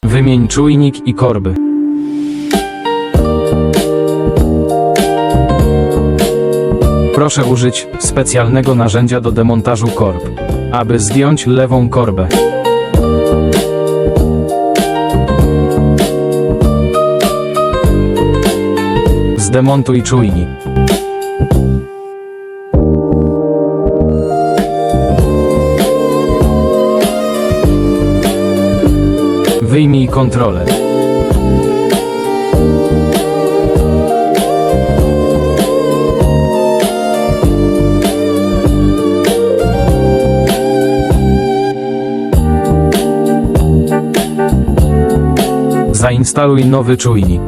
Wymień czujnik i korby. Proszę użyć specjalnego narzędzia do demontażu korb, aby zdjąć lewą korbę. Zdemontuj czujnik. Wyjmij kontroler. Zainstaluj nowy czujnik.